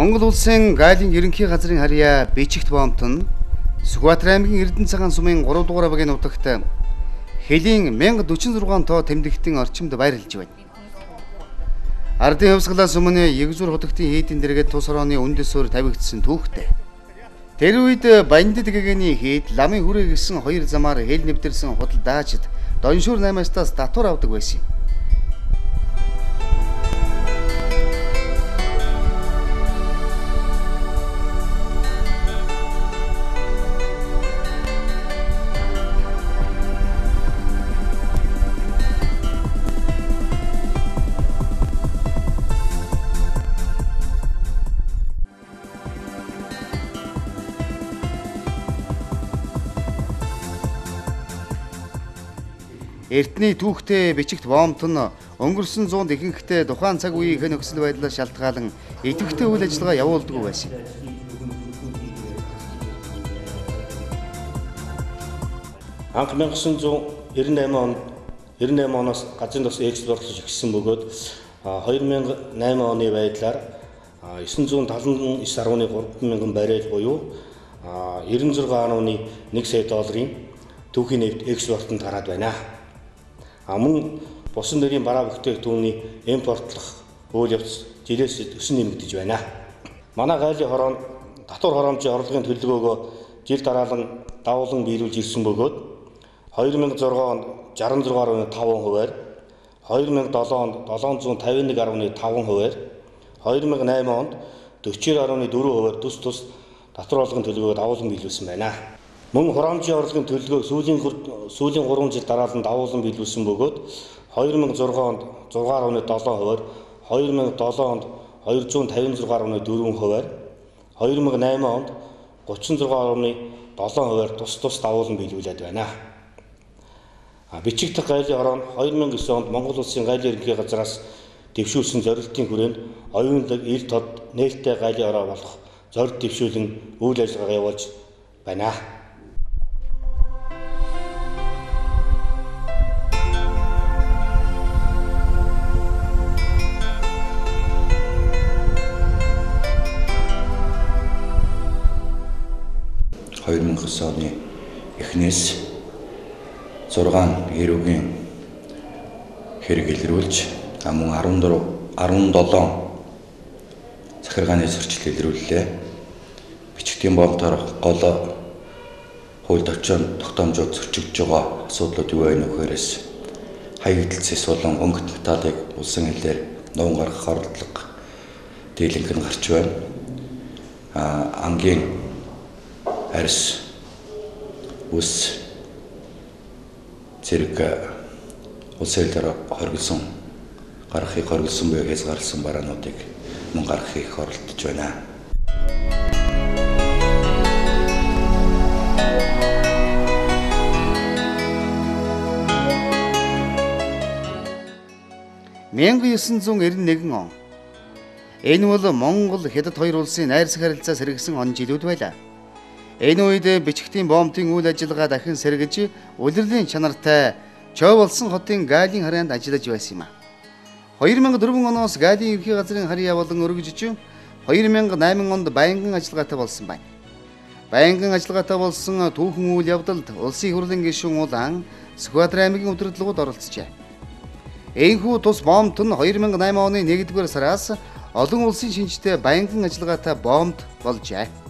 Монгол улсын Гайлын ерөнхий газрын харьяа Бичигт боомт нь Сүхбаатар аймгийн Эрдэнэ цагаан сумын 3 дугаар багийн нутагт хэлийн 1046 тоо тэмдэгтэн орчимд байрлаж байна. Ардын хувьсгалаас өмнө Егзүр хотогтын хийдийн дэргэд тус орооны үндэсөөр тавигдсан түүхтэй. Тэр үед Бандит гэгэний хийд ламын хүрээ гисэн хоёр замаар хэл нэвтэрсэн худал даачид доншуур 8-аас татвар авдаг байсан юм. Эртний түүхтэй Бичигт боомт нь өнгөрсөн 100-д ихэнхдээ тухайн цаг үеийн хэн нөхцөл байдлаас шалтгаалan идэвхтэй үйл ажиллагаа явуулдаг байсан. Анх 1998 оноос газрын тос экспортлож эхэлсэн бөгөөд 2008 оны байдлаар 979.3 мянган баррел буюу 96.1 сая долларын түүхийн нефт экспортод гараад байна. Мөн бусан нэрийн бараа бүтээгдэхүүний импортлох үйл явц жилээс өсөн нэмэгдэж байна. Манай Гайлын хороонд татвар хороомжийн орлогын төлөвлөгөөгөө жил дараалан давуулан биелүүлж ирсэн бөгөөд 2006 онд 66.5%-аар, 2007 онд 751.5%-аар, 2008 онд 40.4%-аар тус татвар орлогын төлөвлөгөөг давуулан биелүүлсэн байна. Мөн хороомжийн орлогын төлөвлөгөөг сүүлийн 3 жил дараалан давуулан биелүүлсэн бөгөөд 2006 онд 6.7%-аар, 2007 онд 256.4%-аар, 2008 онд 36.7%-аар тус давуулан биелүүлээд байна. Бичигт Гайлын хороо нь 2009 онд Монгол улсын Гайлын ерөнхий газраас дэвшүүлсэн зорилтын хүрээнд оюунлаг ил тод нээлттэй Гайлын хороо болох зорилт дэвшүүлэн үйл ажиллагаа явуулж байна. оны эхнээс 6 хэрүүгийн хэрэг илрүүлж мөн 17 захиргааны зөрчил илрүүллээ. Бичигтийн боомтоор гол хууль тогтоомжууд зөрчигдөж байгаа асуудлууд юу вэ нөхөрөөс хаягдалцс болон өнгөт металлыг улсын хэлээр нуун гаргах оролдлого дийлэнх нь гарч байна. Ангийн арьс ус зэрэг улсын хэлээр гаргахыг хориглосон буюу хязгаарласан бараануудыг мөн гаргахыг оролдож байна. Мянга 991 он. Энэ бол Монгол Хятад хоёр улсын найрсаг харилцаа сэргсэн он жилүүд байлаа. Энэ үед Бичигтийн боомтын үйл ажиллагаа дахин сэргэж улирлын чанартай Чов болсон хотын Гайлын харьяанд ажиллаж байсан юм а. 2004 оноос Гайлын ерөнхий газрын харьяа болон өргөжж 2008 онд байнгын ажиллагаатай болсон байна. Байнгын ажиллагаатай болсон түүхэн үйл явдалд улсын хурлын гишүүн улаан Сүхбаатар аймгийн удирдлагууд оролцжээ. Энэхүү тус боомт нь 2008 оны 1-р сараас олон улсын шинжтэй байнгын ажиллагаатай боомт болжээ.